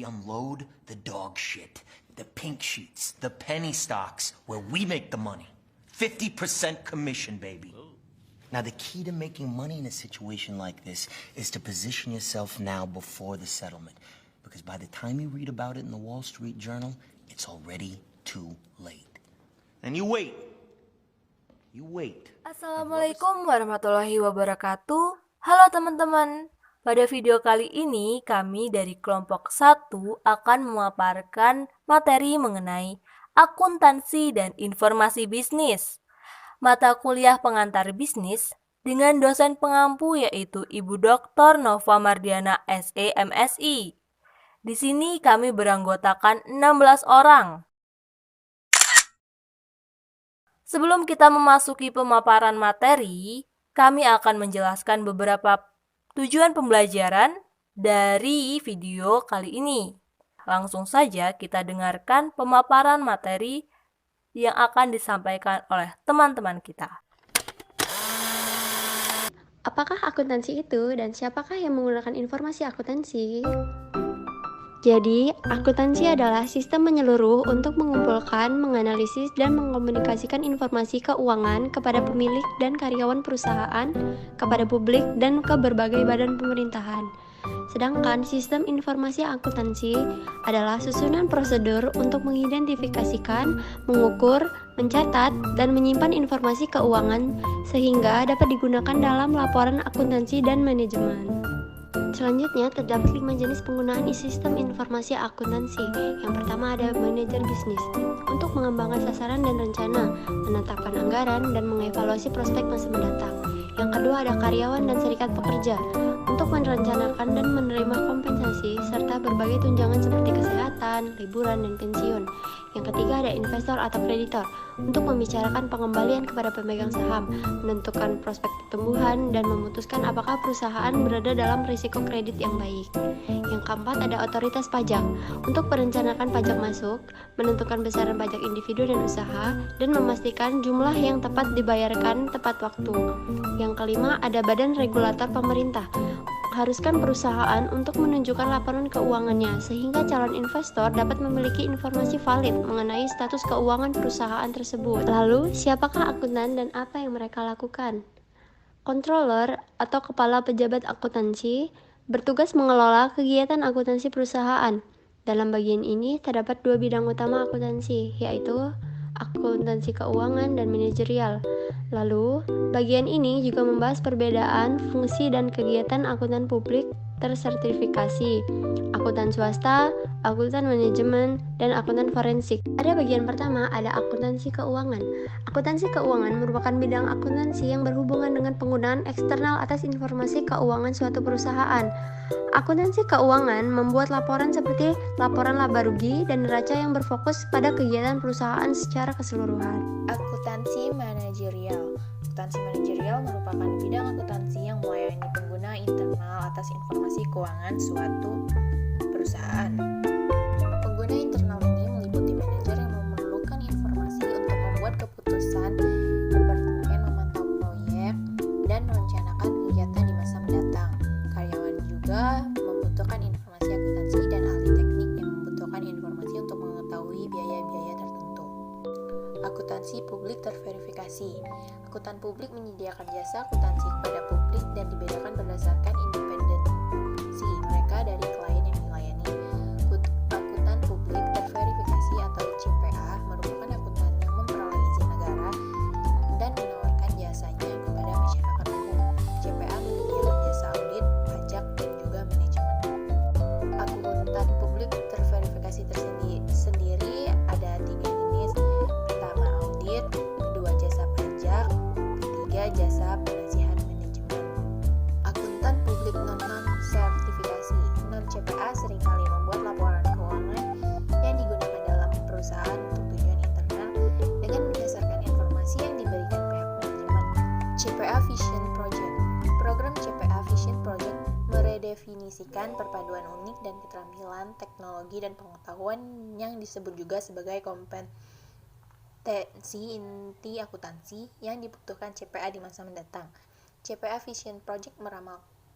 we unload the dog shit, the pink sheets, the penny stocks, where we make the money. 50% commission, baby. Now, the key to making money in a situation like this is to position yourself now before the settlement. Because by the time you read about it in the Wall Street Journal, it's already too late. And you wait. You wait. Assalamualaikum warahmatullahi wabarakatuh. Halo teman-teman. Pada video kali ini, kami dari kelompok 1 akan memaparkan materi mengenai akuntansi dan informasi bisnis. Mata kuliah pengantar bisnis dengan dosen pengampu yaitu Ibu Dr. Nova Mardiana SE MSI. Di sini kami beranggotakan 16 orang. Sebelum kita memasuki pemaparan materi, kami akan menjelaskan beberapa tujuan pembelajaran dari video kali ini. Langsung saja kita dengarkan pemaparan materi yang akan disampaikan oleh teman-teman kita. Apakah akuntansi itu dan siapakah yang menggunakan informasi akuntansi? Jadi, akuntansi adalah sistem menyeluruh untuk mengumpulkan, menganalisis, dan mengkomunikasikan informasi keuangan kepada pemilik dan karyawan perusahaan, kepada publik, dan ke berbagai badan pemerintahan. Sedangkan sistem informasi akuntansi adalah susunan prosedur untuk mengidentifikasikan, mengukur, mencatat, dan menyimpan informasi keuangan sehingga dapat digunakan dalam laporan akuntansi dan manajemen. Selanjutnya, terdapat 5 jenis penggunaan sistem informasi akuntansi. Yang pertama ada manajer bisnis, untuk mengembangkan sasaran dan rencana, menetapkan anggaran, dan mengevaluasi prospek masa mendatang. Yang kedua ada karyawan dan serikat pekerja, untuk merencanakan dan menerima kompensasi, serta berbagai tunjangan seperti kesehatan, liburan, dan pensiun. Yang ketiga ada investor atau kreditor, untuk membicarakan pengembalian kepada pemegang saham, menentukan prospek pertumbuhan, dan memutuskan apakah perusahaan berada dalam risiko kredit yang baik. Yang keempat ada otoritas pajak, untuk merencanakan pajak masuk, menentukan besaran pajak individu dan usaha, dan memastikan jumlah yang tepat dibayarkan tepat waktu. Yang kelima ada badan regulator pemerintah, haruskan perusahaan untuk menunjukkan laporan keuangannya sehingga calon investor dapat memiliki informasi valid mengenai status keuangan perusahaan tersebut. Lalu, siapakah akuntan dan apa yang mereka lakukan? Controller atau kepala pejabat akuntansi bertugas mengelola kegiatan akuntansi perusahaan. Dalam bagian ini terdapat 2 bidang utama akuntansi, yaitu akuntansi keuangan dan manajerial. Lalu, bagian ini juga membahas perbedaan fungsi dan kegiatan akuntan publik tersertifikasi, akuntan swasta, akuntan manajemen, dan akuntan forensik. Pada bagian pertama ada akuntansi keuangan. Akuntansi keuangan merupakan bidang akuntansi yang berhubungan dengan penggunaan eksternal atas informasi keuangan suatu perusahaan. Akuntansi keuangan membuat laporan seperti laporan laba rugi dan neraca yang berfokus pada kegiatan perusahaan secara keseluruhan. Akuntansi manajerial. Akuntansi manajerial merupakan bidang akuntansi yang melayani pengguna internal atas informasi keuangan suatu perusahaan. Pengguna internal ini meliputi manajer yang memerlukan informasi untuk membuat keputusan, departemen memantau proyek, dan merencanakan kegiatan di masa mendatang. Karyawan juga membutuhkan informasi akuntansi dan ahli teknik yang membutuhkan informasi untuk mengetahui biaya-biaya tertentu. Akuntansi publik terverifikasi. Akuntan publik menyediakan jasa akuntansi kepada publik dan dibedakan berdasarkan independensi mereka dari klien yang dilayani. Akuntan publik terverifikasi atau CPA merupakan akuntan yang memperoleh izin negara dan menawarkan jasanya kepada masyarakat umum. CPA menyediakan jasa audit, pajak, dan juga manajemen. Akuntan publik terverifikasi sendiri ada 3 jenis. Pertama audit, kedua jasa pajak, ketiga jasa penasihat manajemen. Akuntan publik non-sertifikasi. Non-CPA seringkali membuat laporan keuangan yang digunakan dalam perusahaan untuk tujuan internal dengan berdasarkan informasi yang diberikan pihak manajemen. CPA Vision Project. Program CPA Vision Project meredefinisikan perpaduan unik dan keterampilan teknologi dan pengetahuan yang disebut juga sebagai kompetensi inti akuntansi yang dibutuhkan CPA di masa mendatang. CPA Vision Project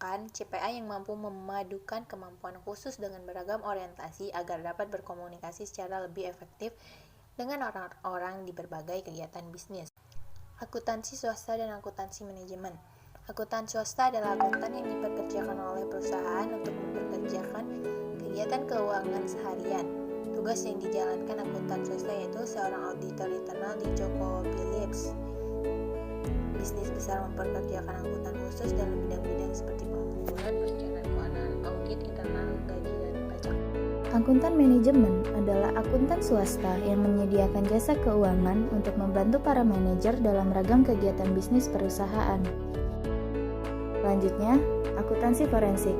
merupakan CPA yang mampu memadukan kemampuan khusus dengan beragam orientasi agar dapat berkomunikasi secara lebih efektif dengan orang-orang di berbagai kegiatan bisnis. Akuntansi swasta dan akuntansi manajemen. Akuntan swasta adalah akuntan yang dipekerjakan oleh perusahaan untuk mempekerjakan kegiatan keuangan seharian. Tugas yang dijalankan akuntan swasta yaitu seorang auditor internal di Joko Phillips. Bisnis besar mempekerjakan akuntan khusus dalam bidang-bidang seperti pengumpulan, perencanaan keuangan, audit internal, gaji, dan pajak. Akuntan manajemen adalah akuntan swasta yang menyediakan jasa keuangan untuk membantu para manajer dalam ragam kegiatan bisnis perusahaan. Selanjutnya, akuntansi forensik.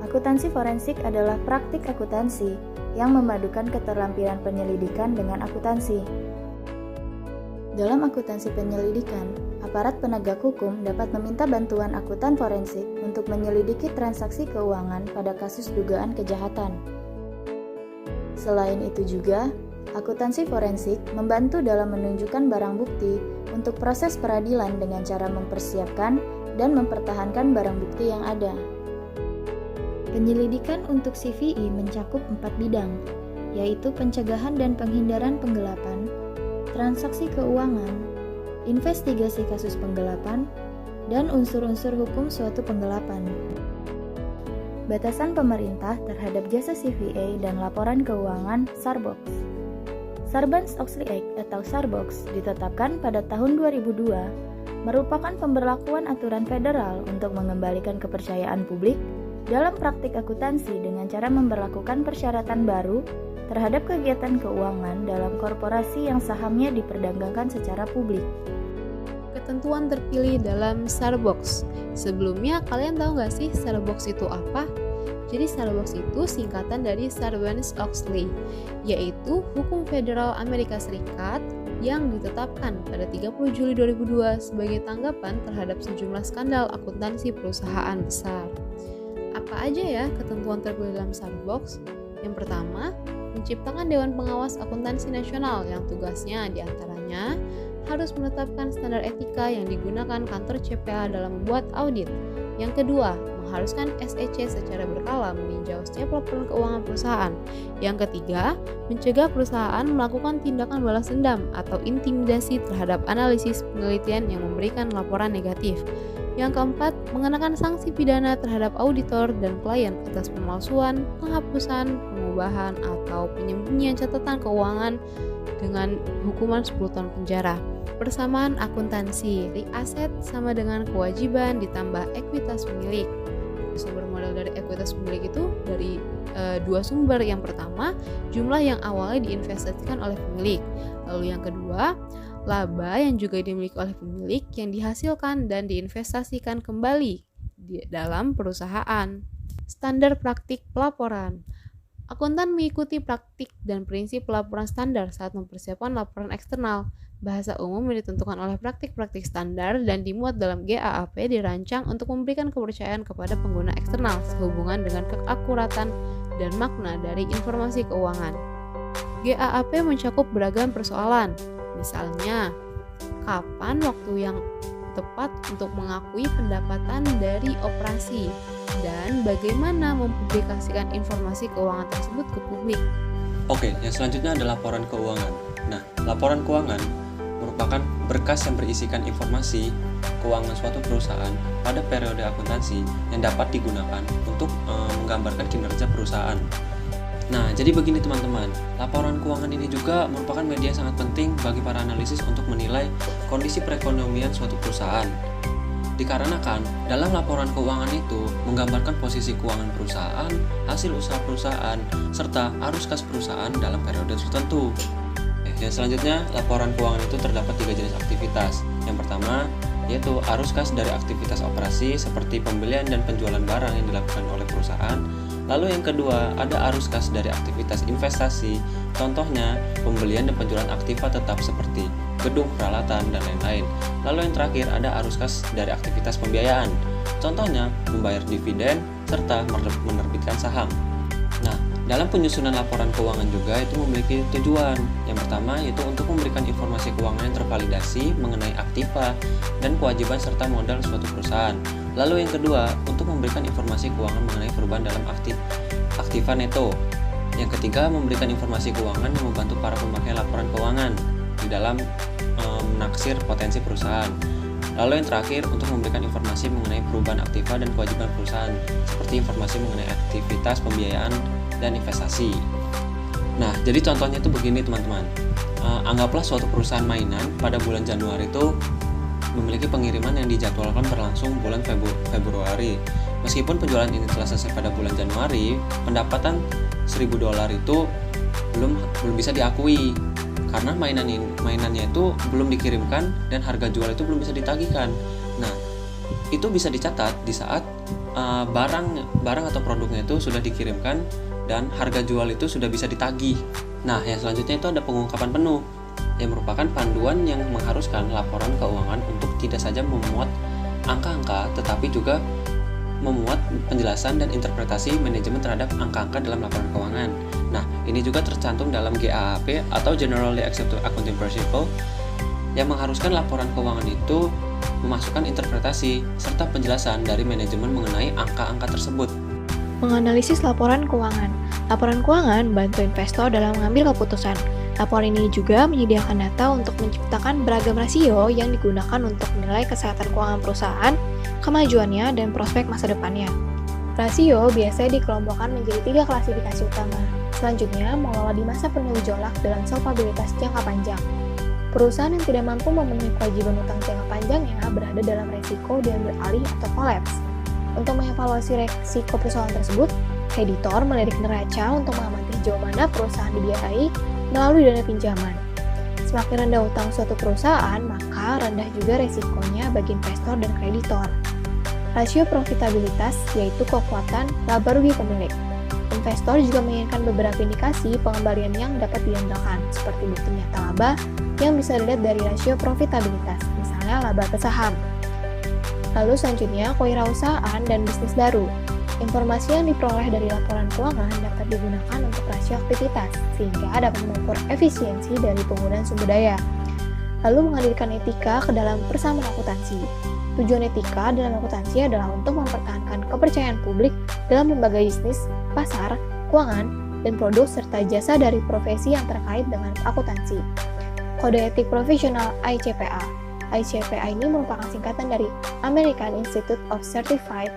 Akuntansi forensik adalah praktik akuntansi yang memadukan keterampilan penyelidikan dengan akuntansi. Dalam akuntansi penyelidikan, aparat penegak hukum dapat meminta bantuan akuntan forensik untuk menyelidiki transaksi keuangan pada kasus dugaan kejahatan. Selain itu juga, akuntansi forensik membantu dalam menunjukkan barang bukti untuk proses peradilan dengan cara mempersiapkan dan mempertahankan barang bukti yang ada. Penyelidikan untuk CVI mencakup 4 bidang, yaitu pencegahan dan penghindaran penggelapan, transaksi keuangan, investigasi kasus penggelapan, dan unsur-unsur hukum suatu penggelapan. Batasan pemerintah terhadap jasa CVA dan laporan keuangan Sarbox. Sarbanes-Oxley Act atau Sarbox ditetapkan pada tahun 2002, merupakan pemberlakuan aturan federal untuk mengembalikan kepercayaan publik dalam praktik akuntansi dengan cara memberlakukan persyaratan baru terhadap kegiatan keuangan dalam korporasi yang sahamnya diperdagangkan secara publik. Ketentuan terpilih dalam Sarbox. Sebelumnya, kalian tahu nggak sih Sarbox itu apa? Jadi Sarbox itu singkatan dari Sarbanes-Oxley, yaitu hukum federal Amerika Serikat yang ditetapkan pada 30 Juli 2002 sebagai tanggapan terhadap sejumlah skandal akuntansi perusahaan besar. Apa aja ya ketentuan terpilih dalam Sarbox? Yang pertama, menciptakan Dewan Pengawas Akuntansi Nasional yang tugasnya diantaranya harus menetapkan standar etika yang digunakan kantor CPA dalam membuat audit. Yang kedua, mengharuskan SEC secara berkala meninjau setiap laporan keuangan perusahaan. Yang ketiga, mencegah perusahaan melakukan tindakan balas dendam atau intimidasi terhadap analisis penelitian yang memberikan laporan negatif. Yang keempat, mengenakan sanksi pidana terhadap auditor dan klien atas pemalsuan, penghapusan, pengubahan, atau penyembunyian catatan keuangan dengan hukuman 10 tahun penjara. Persamaan akuntansi, aset sama dengan kewajiban ditambah ekuitas pemilik. Sumber modal dari ekuitas pemilik itu dari dua sumber. Yang pertama, jumlah yang awalnya diinvestasikan oleh pemilik. Lalu yang kedua, laba yang juga dimiliki oleh pemilik yang dihasilkan dan diinvestasikan kembali di dalam perusahaan. Standar praktik pelaporan. Akuntan mengikuti praktik dan prinsip pelaporan standar saat mempersiapkan laporan eksternal. Bahasa umum yang ditentukan oleh praktik-praktik standar dan dimuat dalam GAAP dirancang untuk memberikan kepercayaan kepada pengguna eksternal sehubungan dengan keakuratan dan makna dari informasi keuangan. GAAP mencakup beragam persoalan. Misalnya, kapan waktu yang tepat untuk mengakui pendapatan dari operasi dan bagaimana mempublikasikan informasi keuangan tersebut ke publik. Oke, yang selanjutnya adalah laporan keuangan. Nah, laporan keuangan merupakan berkas yang berisikan informasi keuangan suatu perusahaan pada periode akuntansi yang dapat digunakan untuk menggambarkan kinerja perusahaan. Nah, jadi begini teman-teman, laporan keuangan ini juga merupakan media yang sangat penting bagi para analisis untuk menilai kondisi perekonomian suatu perusahaan. Dikarenakan dalam laporan keuangan itu menggambarkan posisi keuangan perusahaan, hasil usaha perusahaan, serta arus kas perusahaan dalam periode tertentu. Yang selanjutnya, laporan keuangan itu terdapat 3 jenis aktivitas. Yang pertama, yaitu arus kas dari aktivitas operasi seperti pembelian dan penjualan barang yang dilakukan oleh perusahaan. Lalu yang kedua, ada arus kas dari aktivitas investasi, contohnya pembelian dan penjualan aktiva tetap seperti gedung, peralatan, dan lain-lain. Lalu yang terakhir, ada arus kas dari aktivitas pembiayaan, contohnya membayar dividen, serta menerbitkan saham. Nah, dalam penyusunan laporan keuangan juga itu memiliki tujuan. Yang pertama yaitu untuk memberikan informasi keuangan yang tervalidasi mengenai aktiva dan kewajiban serta modal suatu perusahaan. Lalu yang kedua, untuk memberikan informasi keuangan mengenai perubahan dalam aktiva neto. Yang ketiga, memberikan informasi keuangan yang membantu para pemakai laporan keuangan di dalam menaksir potensi perusahaan. Lalu yang terakhir, untuk memberikan informasi mengenai perubahan aktiva dan kewajiban perusahaan, seperti informasi mengenai aktivitas pembiayaan dan investasi. Nah, jadi contohnya itu begini teman-teman. Anggaplah suatu perusahaan mainan pada bulan Januari itu memiliki pengiriman yang dijadwalkan berlangsung bulan Februari. Meskipun penjualan ini telah selesai pada bulan Januari, pendapatan $1.000 itu belum bisa diakui karena mainannya itu belum dikirimkan dan harga jual itu belum bisa ditagihkan. Nah, itu bisa dicatat di saat barang atau produknya itu sudah dikirimkan dan harga jual itu sudah bisa ditagih. Nah, yang selanjutnya itu ada pengungkapan penuh, yang merupakan panduan yang mengharuskan laporan keuangan untuk tidak saja memuat angka-angka, tetapi juga memuat penjelasan dan interpretasi manajemen terhadap angka-angka dalam laporan keuangan. Nah, ini juga tercantum dalam GAAP atau Generally Accepted Accounting Principle yang mengharuskan laporan keuangan itu memasukkan interpretasi serta penjelasan dari manajemen mengenai angka-angka tersebut. Menganalisis laporan keuangan. Laporan keuangan bantu investor dalam mengambil keputusan. Laporan ini juga menyediakan data untuk menciptakan beragam rasio yang digunakan untuk menilai kesehatan keuangan perusahaan, kemajuannya, dan prospek masa depannya. Rasio biasanya dikelompokkan menjadi 3 klasifikasi utama. Selanjutnya, mengelola di masa penuh gejolak dalam solvabilitas jangka panjang. Perusahaan yang tidak mampu memenuhi kewajiban utang jangka panjangnya berada dalam resiko diambil alih atau kolaps. Untuk mengevaluasi resiko perusahaan tersebut, kreditor melirik neraca untuk mengamati sejauh mana perusahaan dibiayai melalui dana pinjaman. Semakin rendah utang suatu perusahaan, maka rendah juga resikonya bagi investor dan kreditor. Rasio profitabilitas yaitu kekuatan laba rugi pemilik. Investor juga menginginkan beberapa indikasi pengembalian yang dapat diandalkan, seperti bukti nyata laba yang bisa dilihat dari rasio profitabilitas, misalnya laba ke saham. Lalu selanjutnya, kewirausahaan dan bisnis baru. Informasi yang diperoleh dari laporan keuangan dapat digunakan untuk rasio aktivitas, sehingga dapat mengukur efisiensi dari penggunaan sumber daya. Lalu menghadirkan etika ke dalam persamaan akuntansi. Tujuan etika dalam akuntansi adalah untuk mempertahankan kepercayaan publik dalam lembaga bisnis, pasar, keuangan, dan produk serta jasa dari profesi yang terkait dengan akuntansi. Kode etik profesional ICPA. ICPA ini merupakan singkatan dari American Institute of Certified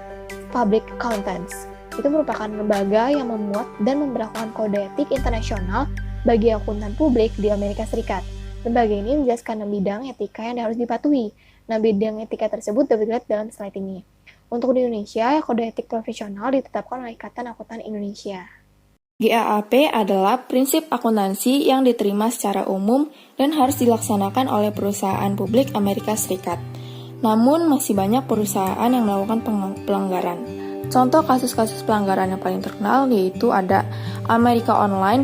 Public Accountants. Itu merupakan lembaga yang memuat dan memberlakukan kode etik internasional bagi akuntan publik di Amerika Serikat. Lembaga ini menjelaskan 6 bidang etika yang harus dipatuhi. Nah, bidang etika tersebut dapat dilihat dalam slide ini. Untuk di Indonesia, kode etik profesional ditetapkan oleh Ikatan Akuntan Indonesia. GAAP adalah prinsip akuntansi yang diterima secara umum dan harus dilaksanakan oleh perusahaan publik Amerika Serikat. Namun, masih banyak perusahaan yang melakukan pelanggaran. Contoh kasus-kasus pelanggaran yang paling terkenal yaitu ada America Online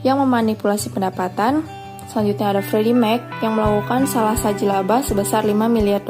yang memanipulasi pendapatan. Selanjutnya ada Freddie Mac yang melakukan salah saji laba sebesar $5 miliar.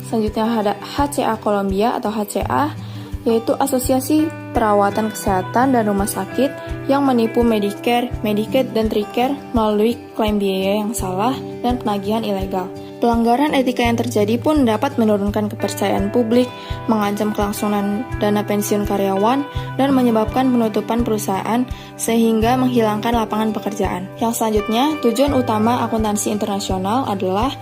Selanjutnya ada HCA Colombia atau HCA, yaitu Asosiasi Perawatan Kesehatan dan Rumah Sakit yang menipu Medicare, Medicaid, dan Tricare melalui klaim biaya yang salah dan penagihan ilegal. Pelanggaran etika yang terjadi pun dapat menurunkan kepercayaan publik, mengancam kelangsungan dana pensiun karyawan, dan menyebabkan penutupan perusahaan sehingga menghilangkan lapangan pekerjaan. Yang selanjutnya, tujuan utama akuntansi internasional adalah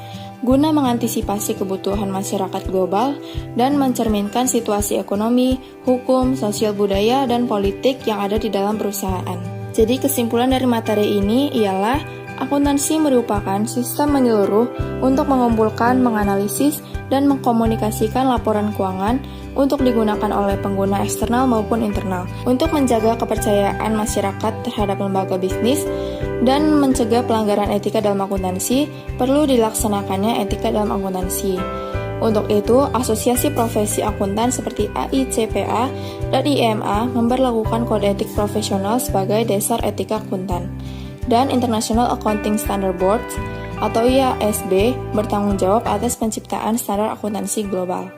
guna mengantisipasi kebutuhan masyarakat global dan mencerminkan situasi ekonomi, hukum, sosial budaya, dan politik yang ada di dalam perusahaan. Jadi kesimpulan dari materi ini ialah akuntansi merupakan sistem menyeluruh untuk mengumpulkan, menganalisis, dan mengkomunikasikan laporan keuangan untuk digunakan oleh pengguna eksternal maupun internal untuk menjaga kepercayaan masyarakat terhadap lembaga bisnis dan mencegah pelanggaran etika dalam akuntansi. Perlu dilaksanakannya etika dalam akuntansi. Untuk itu, asosiasi profesi akuntan seperti AICPA dan IMA memberlakukan kode etik profesional sebagai dasar etika akuntan. Dan International Accounting Standard Board atau IASB bertanggung jawab atas penciptaan standar akuntansi global.